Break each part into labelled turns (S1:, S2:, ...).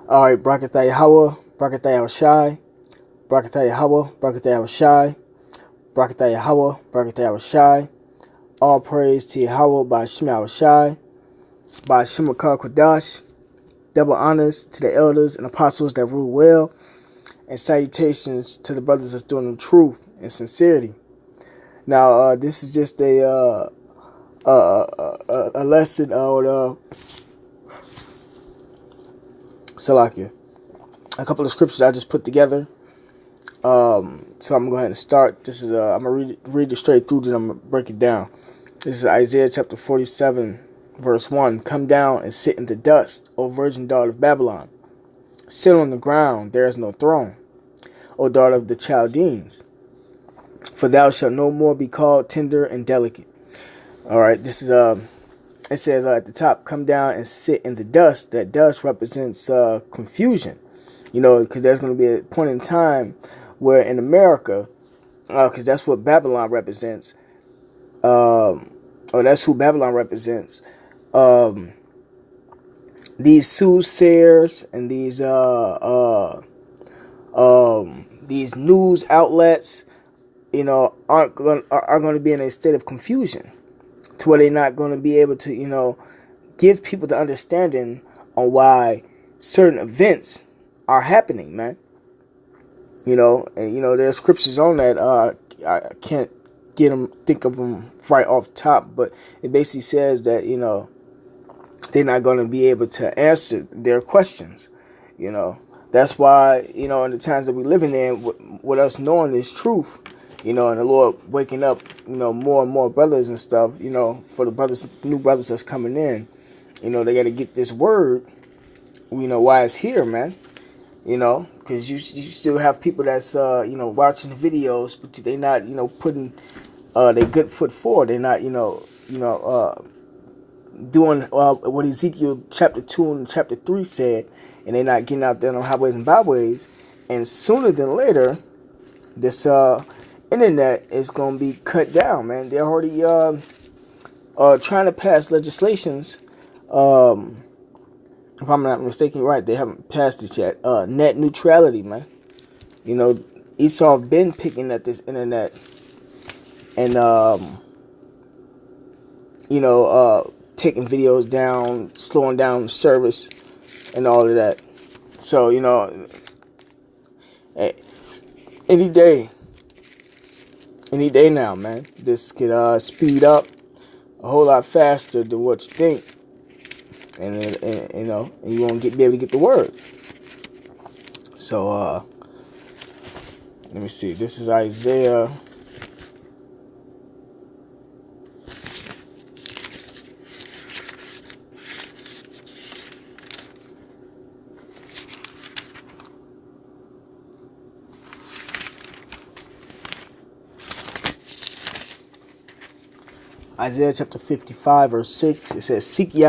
S1: All right, Brakatha Yahweh, Brakatha Yahushai, Brakatha Yahweh, Brakatha Yahushai, Brakatha Yahweh, Brakatha Yahushai. All praise to Yahweh by Shem Yahushai, by Shem Kodash. Double honors to the elders and apostles that rule well, and salutations to the brothers that's doing the truth and sincerity. Now, this is just a lesson on Salakia. A couple of scriptures I just put together. So I'm gonna go ahead and start. This is I'm gonna read it straight through, then I'm gonna break it down. This is Isaiah chapter 47, verse 1. Come down and sit in the dust, O virgin daughter of Babylon. Sit on the ground, there is no throne, O daughter of the Chaldeans. For thou shalt no more be called tender and delicate. All right, this is it says at the top, come down and sit in the dust. That dust represents confusion, because there's going to be a point in time where in America, because that's what Babylon represents, or that's who Babylon represents. These soothsayers and these news outlets, are going to be in a state of confusion, to where they're not going to be able to, give people the understanding on why certain events are happening, man. And there's scriptures on that. I can't think of them right off the top, but it basically says that they're not going to be able to answer their questions. That's why in the times that we're living in, with us knowing this truth, and the Lord waking up, more and more brothers and stuff, for the new brothers that's coming in, they got to get this word, why it's here, man. Because you still have people that's, watching the videos, but they not, putting their good foot forward. They're not, doing what Ezekiel chapter 2 and chapter 3 said, and they're not getting out there on highways and byways. And sooner than later, this internet is going to be cut down, man. They're already trying to pass legislations. If I'm not mistaken, right, they haven't passed it yet. Net neutrality, man. Esau have been picking at this internet and, taking videos down, slowing down service, and all of that. So, any day now, man, this could speed up a whole lot faster than what you think. And you won't be able to get the word. So let me see. This is Isaiah. Isaiah chapter 55, verse 6. It says, Seek ye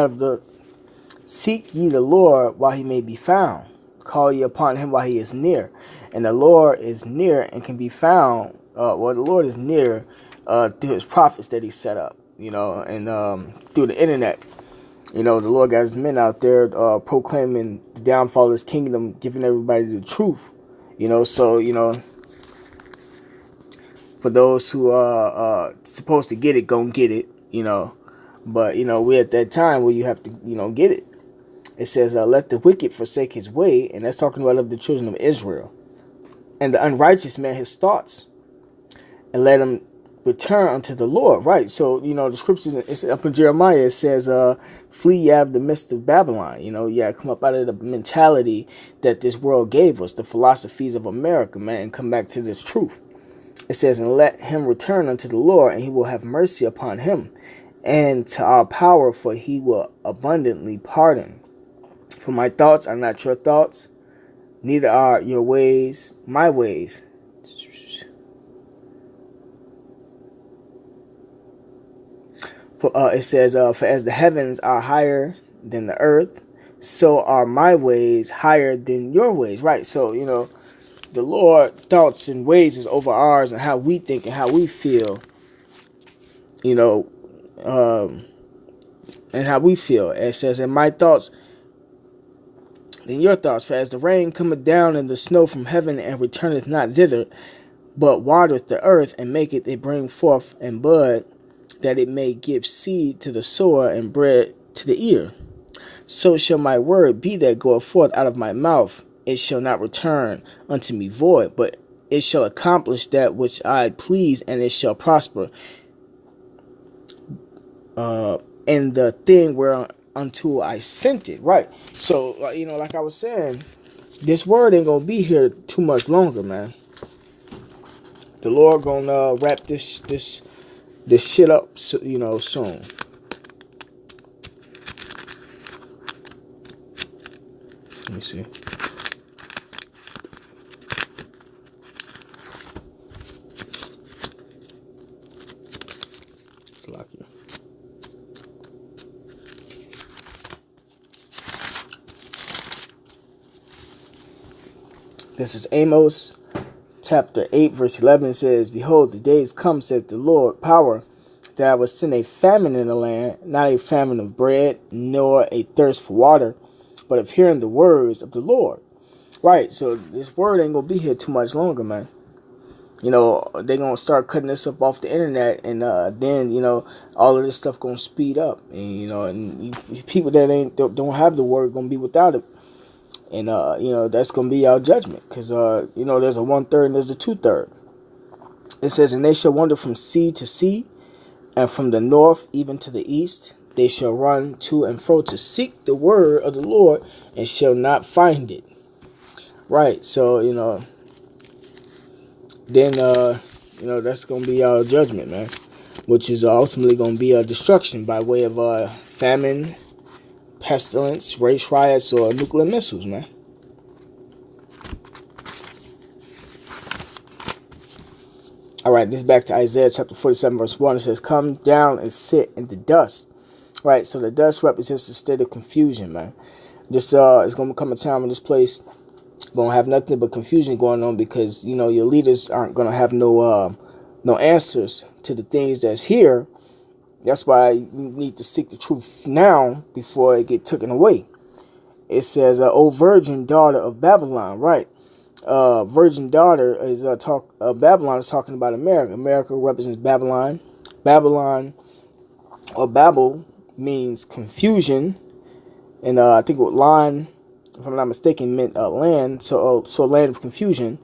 S1: the Lord while he may be found. Call ye upon him while he is near. And the Lord is near and can be found. The Lord is near through his prophets that he set up, and through the internet. The Lord got his men out there proclaiming the downfall of his kingdom, giving everybody the truth. So, for those who are supposed to get it, go and get it, But, we're at that time where you have to, get it. It says, let the wicked forsake his way, and that's talking about of the children of Israel, and the unrighteous man his thoughts, and let him return unto the Lord. Right, so, the scriptures, it's up in Jeremiah, it says, flee ye out of the midst of Babylon. Come up out of the mentality that this world gave us, the philosophies of America, man, and come back to this truth. It says, and let him return unto the Lord, and he will have mercy upon him, and to our power, for he will abundantly pardon. For my thoughts are not your thoughts, neither are your ways my ways. For it says, for as the heavens are higher than the earth, so are my ways higher than your ways. Right, so, the Lord's thoughts and ways is over ours, and how we think and how we feel, and how we feel. It says, and my thoughts Then your thoughts, for as the rain cometh down and the snow from heaven, and returneth not thither, but watereth the earth, and maketh it bring forth and bud, that it may give seed to the sower and bread to the eater. So shall my word be that goeth forth out of my mouth. It shall not return unto me void, but it shall accomplish that which I please, and it shall prosper in the thing whereunto I sent it. Right. So, like I was saying, this word ain't gonna be here too much longer, man. The Lord gonna wrap this shit up, soon. Let me see. It's lucky. This is Amos chapter 8, verse 11. It says, Behold, the days come, saith the Lord, power, that I will send a famine in the land, not a famine of bread, nor a thirst for water, but of hearing the words of the Lord. Right, so this word ain't gonna be here too much longer, man. They're gonna start cutting this up off the internet, and then all of this stuff gonna speed up, and and people that don't have the word gonna be without it. And, that's going to be our judgment. Because, there's a 1/3 and there's a 2/3. It says, And they shall wander from sea to sea, and from the north even to the east. They shall run to and fro to seek the word of the Lord, and shall not find it. Right. So, then, that's going to be our judgment, man. Which is ultimately going to be a destruction by way of famine, pestilence, race riots, or nuclear missiles, man. All right, this is back to Isaiah chapter 47, verse 1. It says, Come down and sit in the dust. Right, so the dust represents a state of confusion, man. It's going to come a time in this place going to have nothing but confusion going on, because, your leaders aren't going to have no answers to the things that's here. That's why you need to seek the truth now before it get taken away. It says, O virgin daughter of Babylon, right? Virgin daughter is Babylon is talking about America. America represents Babylon. Babylon, or Babel, means confusion, and I think what line, if I'm not mistaken, meant land. So land of confusion.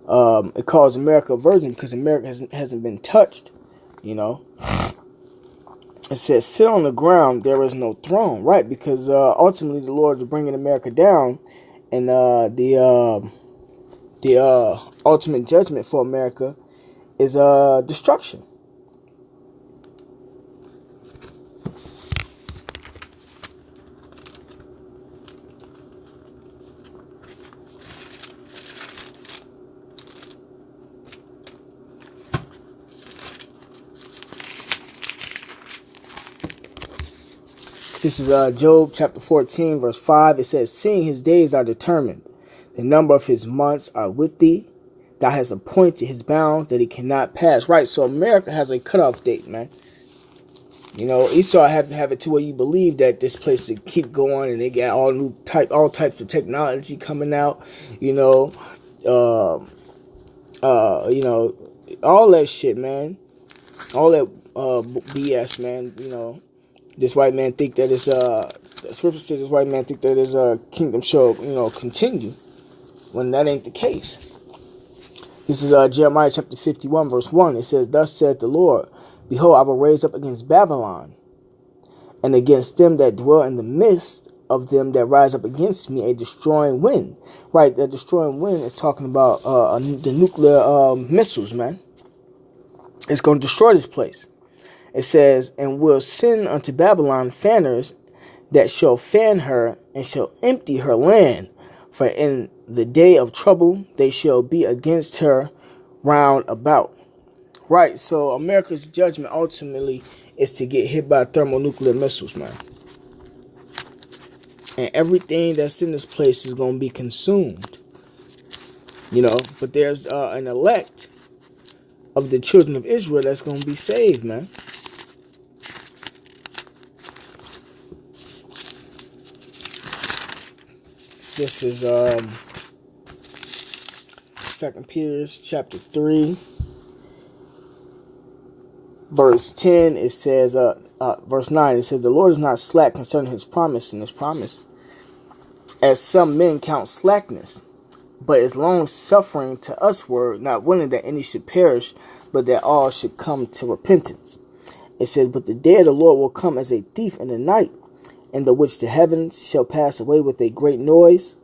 S1: It calls America a virgin because America hasn't been touched. It says, Sit on the ground, there is no throne. Right, because ultimately the Lord is bringing America down, and the ultimate judgment for America is destruction. This is Job chapter 14, verse 5. It says, Seeing his days are determined, the number of his months are with thee. Thou hast appointed his bounds that he cannot pass. Right, so America has a cutoff date, man. Esau have to have it to where you believe that this place will keep going, and they got all types of technology coming out. All that shit, man. All that BS, man. This white man think that it's scripture said this white man think that his kingdom shall continue, when that ain't the case. This is Jeremiah chapter 51, verse 1. It says, Thus saith the Lord, Behold, I will raise up against Babylon, and against them that dwell in the midst of them that rise up against me, a destroying wind. Right, the destroying wind is talking about the nuclear missiles, man. It's going to destroy this place. It says, And will send unto Babylon fanners that shall fan her, and shall empty her land. For in the day of trouble they shall be against her round about. Right, so America's judgment ultimately is to get hit by thermonuclear missiles, man. And everything that's in this place is going to be consumed. But there's an elect of the children of Israel that's going to be saved, man. This is 2 Peter chapter 3, verse 10. It says, verse 9, it says, the Lord is not slack concerning his promise, as some men count slackness, but is long suffering to usward, not willing that any should perish, but that all should come to repentance. It says, but the day of the Lord will come as a thief in the night, in the which the heavens shall pass away with a great noise,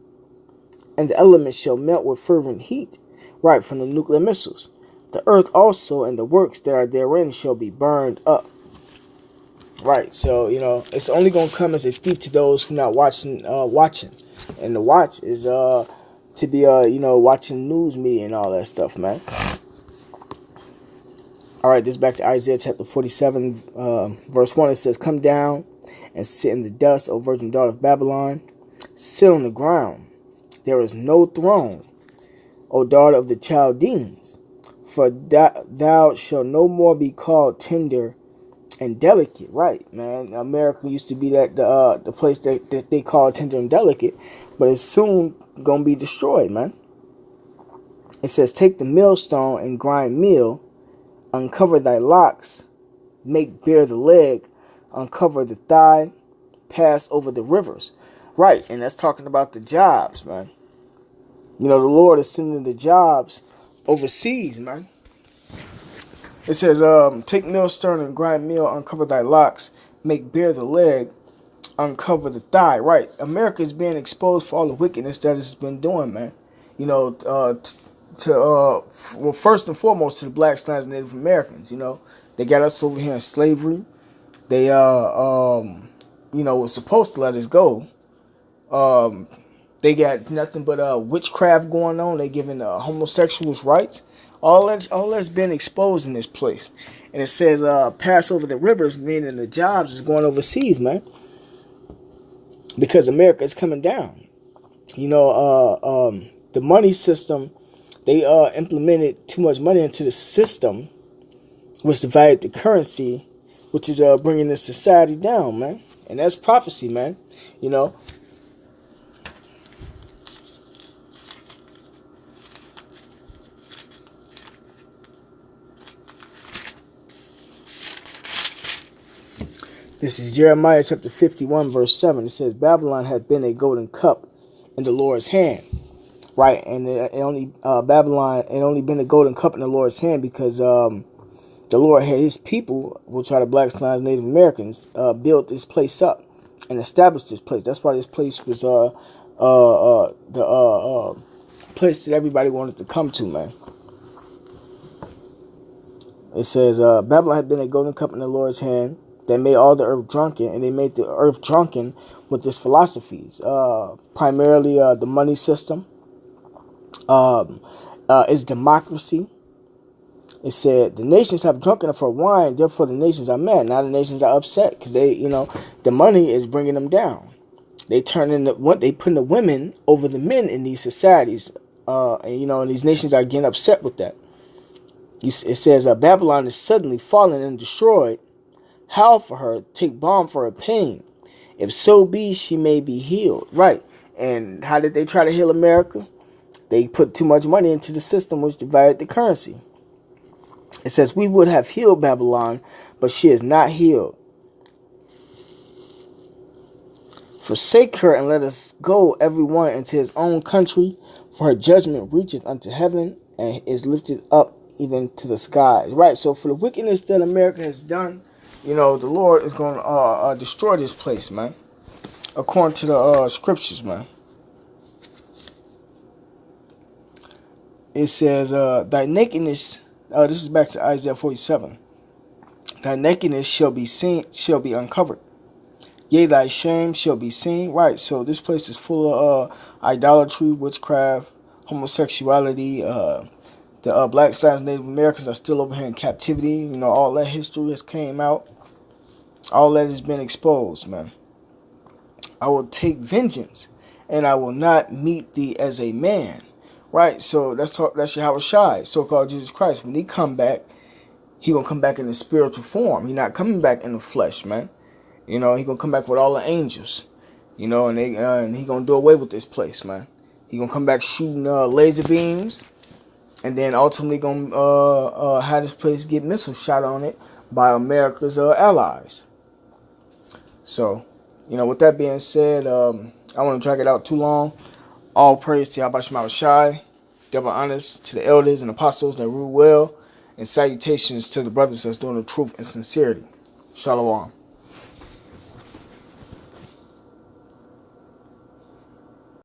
S1: and the elements shall melt with fervent heat, right, from the nuclear missiles. The earth also and the works that are therein shall be burned up. Right, so, it's only going to come as a thief to those who not watching. And the watch is to be, watching news media and all that stuff, man. All right, this is back to Isaiah chapter 47, verse 1. It says, come down and sit in the dust, O virgin daughter of Babylon. Sit on the ground. There is no throne, O daughter of the Chaldeans. For thou shalt no more be called tender and delicate. Right, man. America used to be the place that they call tender and delicate, but it's soon going to be destroyed, man. It says, take the millstone and grind meal. Uncover thy locks, make bare the leg, uncover the thigh, pass over the rivers. Right, and that's talking about the jobs, man. The Lord is sending the jobs overseas, man. It says, take millstone and grind meal, uncover thy locks, make bare the leg, uncover the thigh. Right, America is being exposed for all the wickedness that it's been doing, man. First and foremost to the blacks, and Native Americans. They got us over here in slavery. They was supposed to let us go. They got nothing but witchcraft going on. They giving homosexuals rights. All that's been exposed in this place. And it says pass over the rivers, meaning the jobs is going overseas, man. Because America is coming down. The money system. They implemented too much money into the system, which divided the currency, which is bringing the society down, man. And that's prophecy, man. This is Jeremiah chapter 51, verse 7. It says, Babylon had been a golden cup in the Lord's hand. Right, and Babylon had only been a golden cup in the Lord's hand because the Lord had his people, which are the blacks, Native Americans, build this place up and establish this place. That's why this place was the place that everybody wanted to come to, man. It says, Babylon had been a golden cup in the Lord's hand that made all the earth drunken, and they made the earth drunken with its philosophies, primarily the money system. Is democracy. It said the nations have drunken for wine, therefore the nations are mad. Now the nations are upset because the money is bringing them down. They putting the women over the men in these societies, and these nations are getting upset with that. It says Babylon is suddenly fallen and destroyed. Howl for her, take balm for her pain. If so be, she may be healed. Right. And how did they try to heal America? They put too much money into the system, which divided the currency. It says, we would have healed Babylon, but she is not healed. Forsake her and let us go, every one into his own country, for her judgment reacheth unto heaven and is lifted up even to the skies. Right, so for the wickedness that America has done, the Lord is going to destroy this place, man, according to the scriptures, man. It says, thy nakedness, this is back to Isaiah 47. Thy nakedness shall be seen, shall be uncovered. Yea, thy shame shall be seen. Right, so this place is full of idolatry, witchcraft, homosexuality. The blacks, Native Americans are still over here in captivity. All that history has came out. All that has been exposed, man. I will take vengeance, and I will not meet thee as a man. Right, so that's Yahweh Shai, so-called Jesus Christ. When he come back, he gonna come back in the spiritual form. He not coming back in the flesh, man. He gonna come back with all the angels. You know, and he gonna do away with this place, man. He gonna come back shooting laser beams, and then ultimately gonna have this place get missile shot on it by America's allies. So, you know, with that being said, I want to drag it out too long. All praise to Yahweh Shema Shai, double honors to the elders and apostles that rule well, and salutations to the brothers that's doing the truth and sincerity. Shalom.